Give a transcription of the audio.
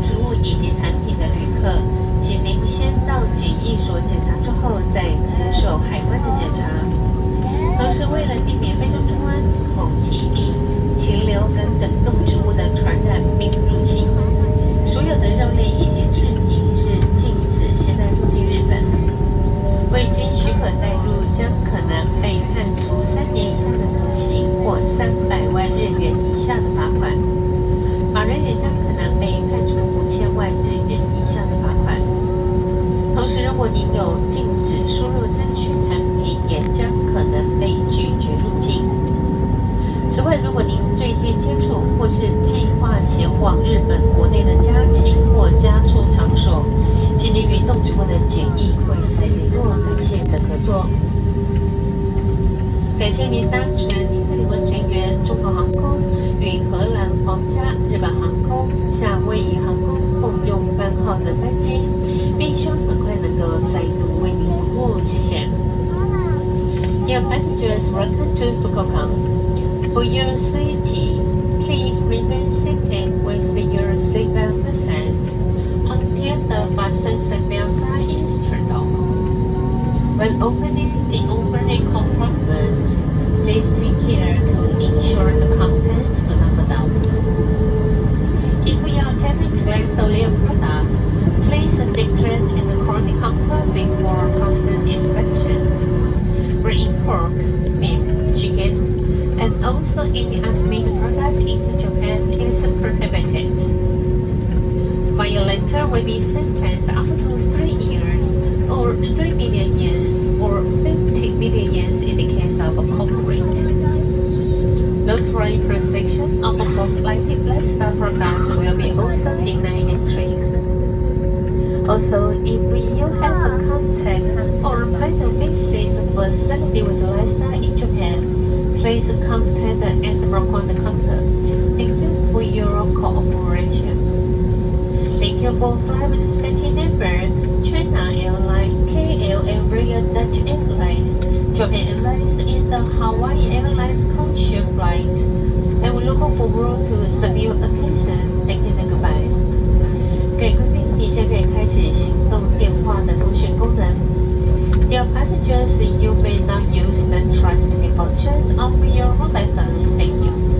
植物以及产品的旅客，请您先到检疫所检查之后再接受海关的检查。同时，为了避免非洲猪瘟、口蹄疫、禽流感等动植物的传染并入侵，所有的肉类以及制品是禁止携带入境日本。未经许可带入，将可能被判处3年以下的徒刑或300万日元以下的罚款。马人也将可能被判处5000万日元以下的罚款。同时，如果您有禁止输入灾区产品，也将可能被拒绝入境。此外，如果您最近接触或是计划前往日本国内的家禽或家畜场所，请您与动植物的检疫会再联络。感谢您的合作。感谢您搭乘伊特里文成员中国航空与荷兰皇家日本航空、夏威夷航空共用班号的班机，并希望很快能够再度为您服务。谢谢。Dear passengers, welcome to Fukuoka. For your safety, please remain seated with your seatbelt fastened until the fasten seatbelt sign is turned off. When opening the overhead compartment, please take care to ensure the contents do not fall out. If you are carrying petroleum products, please declare in the corner counter before customs inspection. Bring pork, beef, chicken, and also any unmade products into Japan is prohibited. Violator will be sentenced up to 3 years or 3 million yen or 50 million yen in the case of a corporate. Notary protection of lighted lifestyle products will be also denied entries. Also, if you have a contact or plan to visit the facility with lifestyle in Japan, please contact the envelope on the counter. Thank you for your cooperation. Thank you for flying with safety number China Airlines, KLM Royal Dutch Airlines, Japan Airlines, and the Hawaii Airlines codeshare flight. And we look forward to serve your occasion. Thank you and goodbye. 各位贵宾，你现在可以开启行动电话的通讯功能。Dear passengers, you may now use the transmitting function of your mobile phone. Thank you.